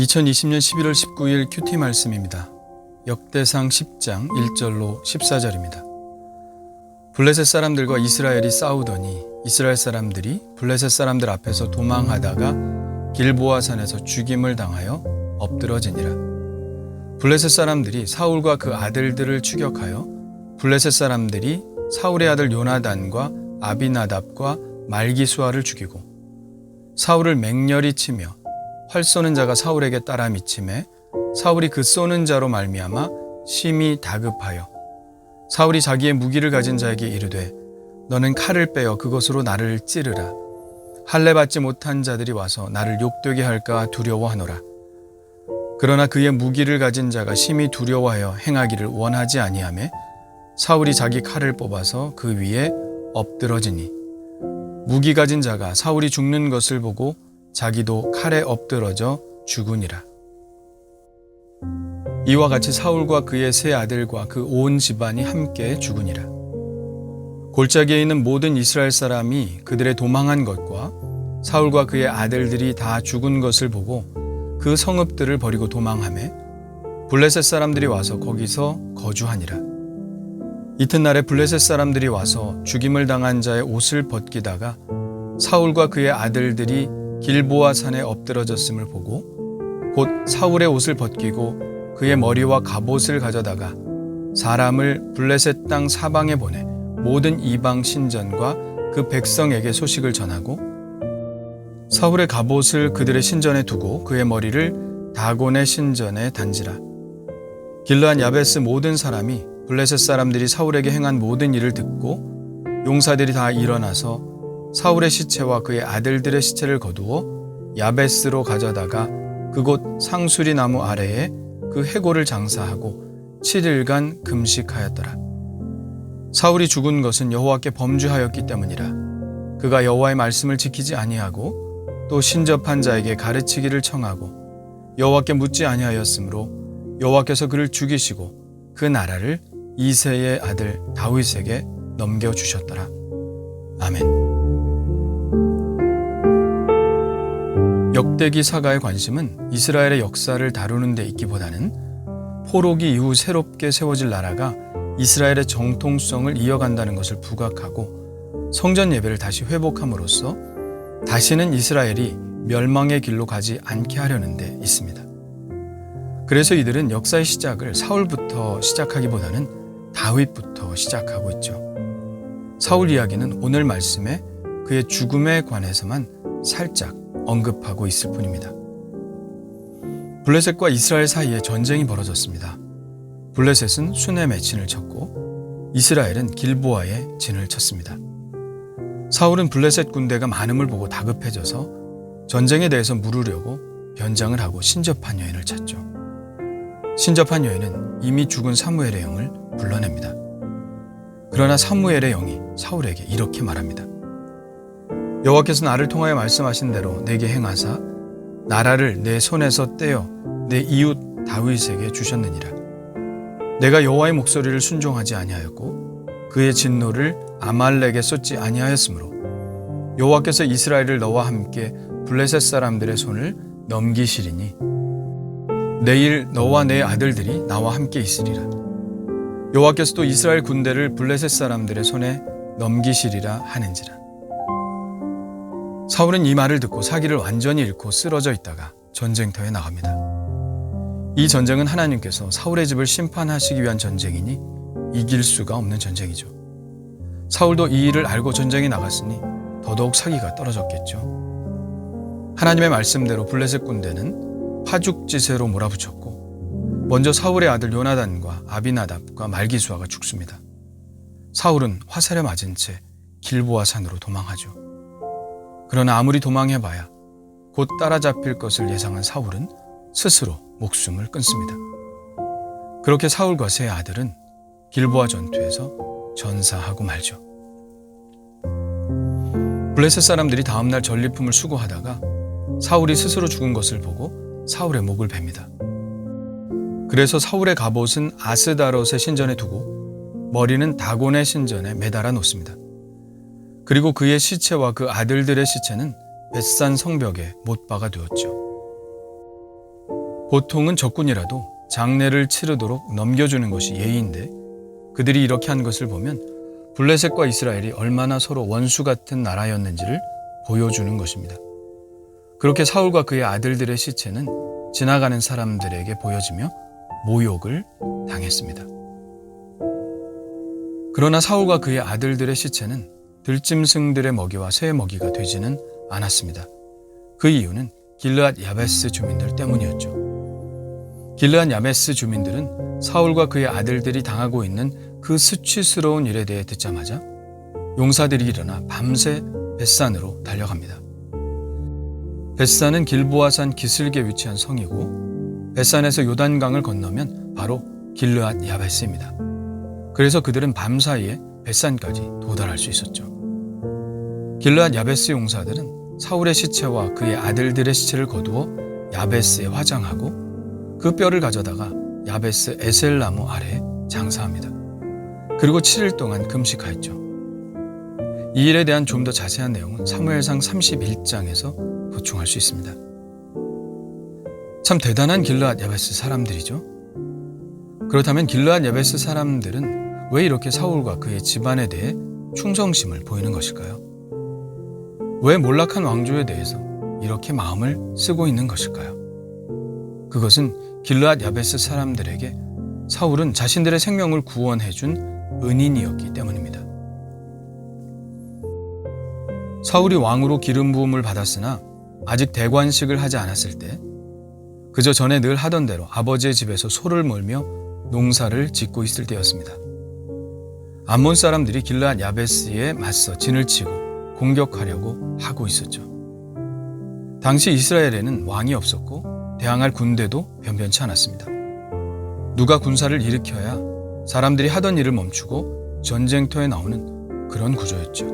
2020년 11월 19일 큐티 말씀입니다. 역대상 10장 1절로 14절입니다. 블레셋 사람들과 이스라엘이 싸우더니 이스라엘 사람들이 블레셋 사람들 앞에서 도망하다가 길보아 산에서 죽임을 당하여 엎드러지니라. 블레셋 사람들이 사울과 그 아들들을 추격하여 블레셋 사람들이 사울의 아들 요나단과 아비나답과 말기수아를 죽이고 사울을 맹렬히 치며 활 쏘는 자가 사울에게 따라 미치매 사울이 그 쏘는 자로 말미암아 심히 다급하여 사울이 자기의 무기를 가진 자에게 이르되 너는 칼을 빼어 그것으로 나를 찌르라. 할례 받지 못한 자들이 와서 나를 욕되게 할까 두려워하노라. 그러나 그의 무기를 가진 자가 심히 두려워하여 행하기를 원하지 아니하매 사울이 자기 칼을 뽑아서 그 위에 엎드러지니 무기 가진 자가 사울이 죽는 것을 보고 자기도 칼에 엎드러져 죽으니라. 이와 같이 사울과 그의 세 아들과 그 온 집안이 함께 죽으니라. 골짜기에 있는 모든 이스라엘 사람이 그들의 도망한 것과 사울과 그의 아들들이 다 죽은 것을 보고 그 성읍들을 버리고 도망하매 블레셋 사람들이 와서 거기서 거주하니라. 이튿날에 블레셋 사람들이 와서 죽임을 당한 자의 옷을 벗기다가 사울과 그의 아들들이 길보아 산에 엎드러졌음을 보고 곧 사울의 옷을 벗기고 그의 머리와 갑옷을 가져다가 사람을 블레셋 땅 사방에 보내 모든 이방 신전과 그 백성에게 소식을 전하고 사울의 갑옷을 그들의 신전에 두고 그의 머리를 다곤의 신전에 단지라. 길르한 야베스 모든 사람이 블레셋 사람들이 사울에게 행한 모든 일을 듣고 용사들이 다 일어나서 사울의 시체와 그의 아들들의 시체를 거두어 야베스로 가져다가 그곳 상수리 나무 아래에 그 해골을 장사하고 7일간 금식하였더라. 사울이 죽은 것은 여호와께 범죄하였기 때문이라. 그가 여호와의 말씀을 지키지 아니하고 또 신접한 자에게 가르치기를 청하고 여호와께 묻지 아니하였으므로 여호와께서 그를 죽이시고 그 나라를 이새의 아들 다윗에게 넘겨주셨더라. 아멘. 역대기 사가의 관심은 이스라엘의 역사를 다루는 데 있기보다는 포로기 이후 새롭게 세워질 나라가 이스라엘의 정통성을 이어간다는 것을 부각하고 성전 예배를 다시 회복함으로써 다시는 이스라엘이 멸망의 길로 가지 않게 하려는 데 있습니다. 그래서 이들은 역사의 시작을 사울부터 시작하기보다는 다윗부터 시작하고 있죠. 사울 이야기는 오늘 말씀에 그의 죽음에 관해서만 살짝 언급하고 있을 뿐입니다. 블레셋과 이스라엘 사이에 전쟁이 벌어졌습니다. 블레셋은 수넴에 진을 쳤고 이스라엘은 길보아에 진을 쳤습니다. 사울은 블레셋 군대가 많음을 보고 다급해져서 전쟁에 대해서 물으려고 변장을 하고 신접한 여인을 찾죠. 신접한 여인은 이미 죽은 사무엘의 영을 불러냅니다. 그러나 사무엘의 영이 사울에게 이렇게 말합니다. 여호와께서 나를 통하여 말씀하신 대로 내게 행하사 나라를 내 손에서 떼어 내 이웃 다윗에게 주셨느니라. 내가 여호와의 목소리를 순종하지 아니하였고 그의 진노를 아말렉에 쏟지 아니하였으므로 여호와께서 이스라엘을 너와 함께 블레셋 사람들의 손을 넘기시리니 내일 너와 내 아들들이 나와 함께 있으리라. 여호와께서 또 이스라엘 군대를 블레셋 사람들의 손에 넘기시리라 하는지라. 사울은 이 말을 듣고 사기를 완전히 잃고 쓰러져 있다가 전쟁터에 나갑니다. 이 전쟁은 하나님께서 사울의 집을 심판하시기 위한 전쟁이니 이길 수가 없는 전쟁이죠. 사울도 이 일을 알고 전쟁에 나갔으니 더더욱 사기가 떨어졌겠죠. 하나님의 말씀대로 블레셋 군대는 파죽지세로 몰아붙였고 먼저 사울의 아들 요나단과 아비나답과 말기수아가 죽습니다. 사울은 화살에 맞은 채 길보아 산으로 도망하죠. 그러나 아무리 도망해봐야 곧 따라잡힐 것을 예상한 사울은 스스로 목숨을 끊습니다. 그렇게 사울과 세 아들은 길보아 전투에서 전사하고 말죠. 블레셋 사람들이 다음날 전리품을 수거하다가 사울이 스스로 죽은 것을 보고 사울의 목을 베니다. 그래서 사울의 갑옷은 아스다롯의 신전에 두고 머리는 다곤의 신전에 매달아 놓습니다. 그리고 그의 시체와 그 아들들의 시체는 벳산 성벽에 못 박아 두었죠. 보통은 적군이라도 장례를 치르도록 넘겨주는 것이 예의인데 그들이 이렇게 한 것을 보면 블레셋과 이스라엘이 얼마나 서로 원수 같은 나라였는지를 보여주는 것입니다. 그렇게 사울과 그의 아들들의 시체는 지나가는 사람들에게 보여지며 모욕을 당했습니다. 그러나 사울과 그의 아들들의 시체는 들짐승들의 먹이와 새의 먹이가 되지는 않았습니다. 그 이유는 길르앗 야베스 주민들 때문이었죠. 길르앗 야베스 주민들은 사울과 그의 아들들이 당하고 있는 그 수치스러운 일에 대해 듣자마자 용사들이 일어나 밤새 벳산으로 달려갑니다. 벳산은 길보아산 기슭에 위치한 성이고 벳산에서 요단강을 건너면 바로 길르앗 야베스입니다. 그래서 그들은 밤사이에 벳산까지 도달할 수 있었죠. 길르앗 야베스 용사들은 사울의 시체와 그의 아들들의 시체를 거두어 야베스에 화장하고 그 뼈를 가져다가 야베스 에셀나무 아래에 장사합니다. 그리고 7일 동안 금식하였죠. 이 일에 대한 좀 더 자세한 내용은 사무엘상 31장에서 보충할 수 있습니다. 참 대단한 길르앗 야베스 사람들이죠. 그렇다면 길르앗 야베스 사람들은 왜 이렇게 사울과 그의 집안에 대해 충성심을 보이는 것일까요? 왜 몰락한 왕조에 대해서 이렇게 마음을 쓰고 있는 것일까요? 그것은 길르앗 야베스 사람들에게 사울은 자신들의 생명을 구원해준 은인이었기 때문입니다. 사울이 왕으로 기름 부음을 받았으나 아직 대관식을 하지 않았을 때 그저 전에 늘 하던 대로 아버지의 집에서 소를 몰며 농사를 짓고 있을 때였습니다. 암몬 사람들이 길르앗 야베스에 맞서 진을 치고 공격하려고 하고 있었죠. 당시 이스라엘에는 왕이 없었고 대항할 군대도 변변치 않았습니다. 누가 군사를 일으켜야 사람들이 하던 일을 멈추고 전쟁터에 나오는 그런 구조였죠.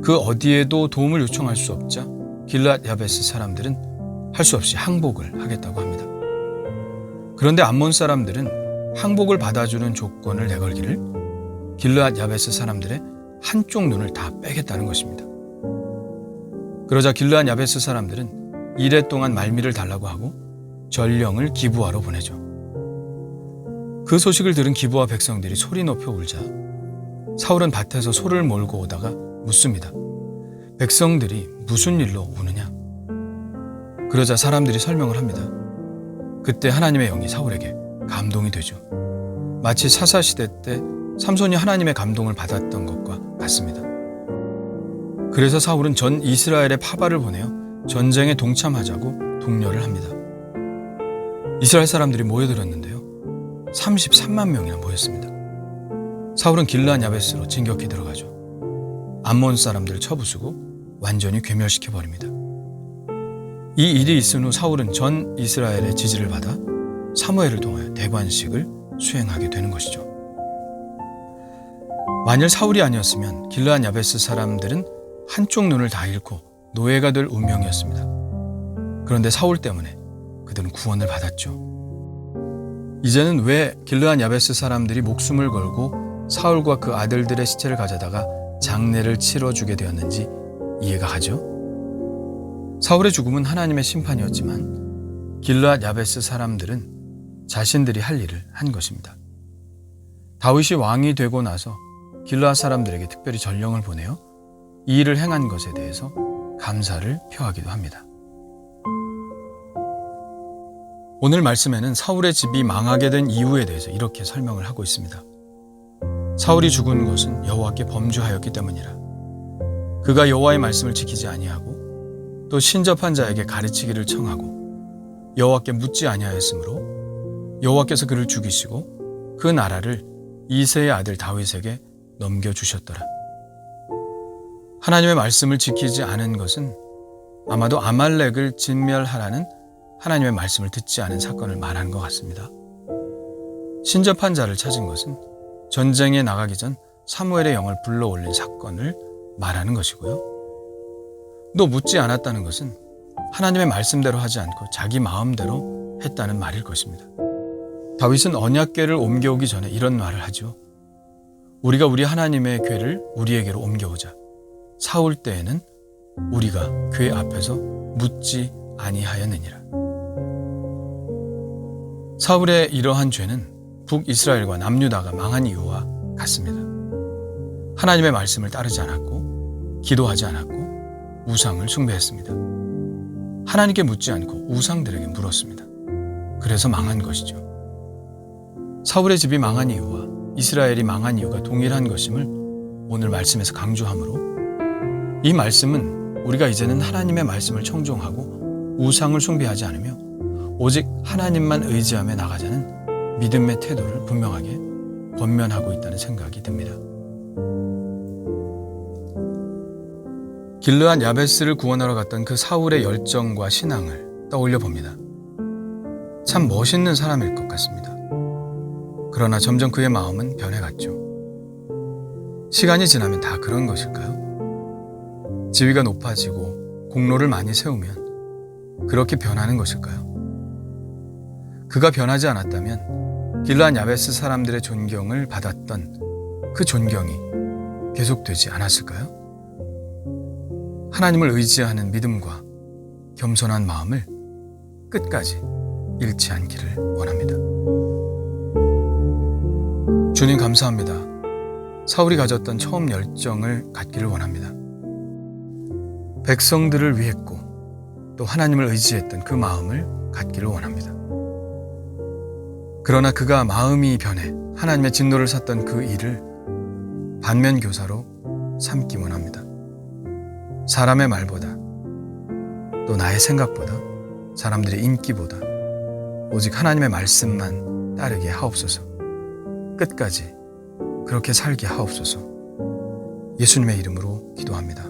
그 어디에도 도움을 요청할 수 없자 길르앗 야베스 사람들은 할 수 없이 항복을 하겠다고 합니다. 그런데 암몬 사람들은 항복을 받아주는 조건을 내걸기를 길르앗 야베스 사람들의 한쪽 눈을 다 빼겠다는 것입니다. 그러자 길르앗 야베스 사람들은 이래 동안 말미를 달라고 하고 전령을 기브아로 보내죠. 그 소식을 들은 기브아 백성들이 소리 높여 울자 사울은 밭에서 소를 몰고 오다가 묻습니다. 백성들이 무슨 일로 우느냐? 그러자 사람들이 설명을 합니다. 그때 하나님의 영이 사울에게 감동이 되죠. 마치 사사시대 때 삼손이 하나님의 감동을 받았던 것과 같습니다. 그래서 사울은 전 이스라엘의 파바를 보내어 전쟁에 동참하자고 독려를 합니다. 이스라엘 사람들이 모여들었는데요. 33만 명이나 모였습니다. 사울은 길르앗 야베스로 진격해 들어가죠. 암몬 사람들을 쳐부수고 완전히 괴멸시켜버립니다. 이 일이 있은 후 사울은 전 이스라엘의 지지를 받아 사무엘을 통하여 대관식을 수행하게 되는 것이죠. 만일 사울이 아니었으면 길르앗 야베스 사람들은 한쪽 눈을 다 잃고 노예가 될 운명이었습니다. 그런데 사울 때문에 그들은 구원을 받았죠. 이제는 왜 길르앗 야베스 사람들이 목숨을 걸고 사울과 그 아들들의 시체를 가져다가 장례를 치러주게 되었는지 이해가 가죠. 사울의 죽음은 하나님의 심판이었지만 길르앗 야베스 사람들은 자신들이 할 일을 한 것입니다. 다윗이 왕이 되고 나서 길르앗 사람들에게 특별히 전령을 보내어 이 일을 행한 것에 대해서 감사를 표하기도 합니다. 오늘 말씀에는 사울의 집이 망하게 된 이유에 대해서 이렇게 설명을 하고 있습니다. 사울이 죽은 것은 여호와께 범죄하였기 때문이라. 그가 여호와의 말씀을 지키지 아니하고 또 신접한 자에게 가르치기를 청하고 여호와께 묻지 아니하였으므로 여호와께서 그를 죽이시고 그 나라를 이새의 아들 다윗에게 넘겨주셨더라. 하나님의 말씀을 지키지 않은 것은 아마도 아말렉을 진멸하라는 하나님의 말씀을 듣지 않은 사건을 말하는 것 같습니다. 신접한 자를 찾은 것은 전쟁에 나가기 전 사무엘의 영을 불러올린 사건을 말하는 것이고요. 또 묻지 않았다는 것은 하나님의 말씀대로 하지 않고 자기 마음대로 했다는 말일 것입니다. 다윗은 언약궤를 옮겨오기 전에 이런 말을 하죠. 우리가 우리 하나님의 궤를 우리에게로 옮겨오자. 사울 때에는 우리가 궤 앞에서 묻지 아니하였느니라. 사울의 이러한 죄는 북이스라엘과 남유다가 망한 이유와 같습니다. 하나님의 말씀을 따르지 않았고 기도하지 않았고 우상을 숭배했습니다. 하나님께 묻지 않고 우상들에게 물었습니다. 그래서 망한 것이죠. 사울의 집이 망한 이유와 이스라엘이 망한 이유가 동일한 것임을 오늘 말씀에서 강조하므로 이 말씀은 우리가 이제는 하나님의 말씀을 청종하고 우상을 숭배하지 않으며 오직 하나님만 의지하며 나가자는 믿음의 태도를 분명하게 권면하고 있다는 생각이 듭니다. 길르앗 야베스를 구원하러 갔던 그 사울의 열정과 신앙을 떠올려 봅니다. 참 멋있는 사람일 것 같습니다. 그러나 점점 그의 마음은 변해갔죠. 시간이 지나면 다 그런 것일까요? 지위가 높아지고 공로를 많이 세우면 그렇게 변하는 것일까요? 그가 변하지 않았다면 길르앗 야베스 사람들의 존경을 받았던 그 존경이 계속되지 않았을까요? 하나님을 의지하는 믿음과 겸손한 마음을 끝까지 잃지 않기를 원합니다. 주님 감사합니다. 사울이 가졌던 처음 열정을 갖기를 원합니다. 백성들을 위했고 또 하나님을 의지했던 그 마음을 갖기를 원합니다. 그러나 그가 마음이 변해 하나님의 진노를 샀던 그 일을 반면교사로 삼기 원합니다. 사람의 말보다 또 나의 생각보다 사람들의 인기보다 오직 하나님의 말씀만 따르게 하옵소서. 끝까지 그렇게 살게 하옵소서. 예수님의 이름으로 기도합니다.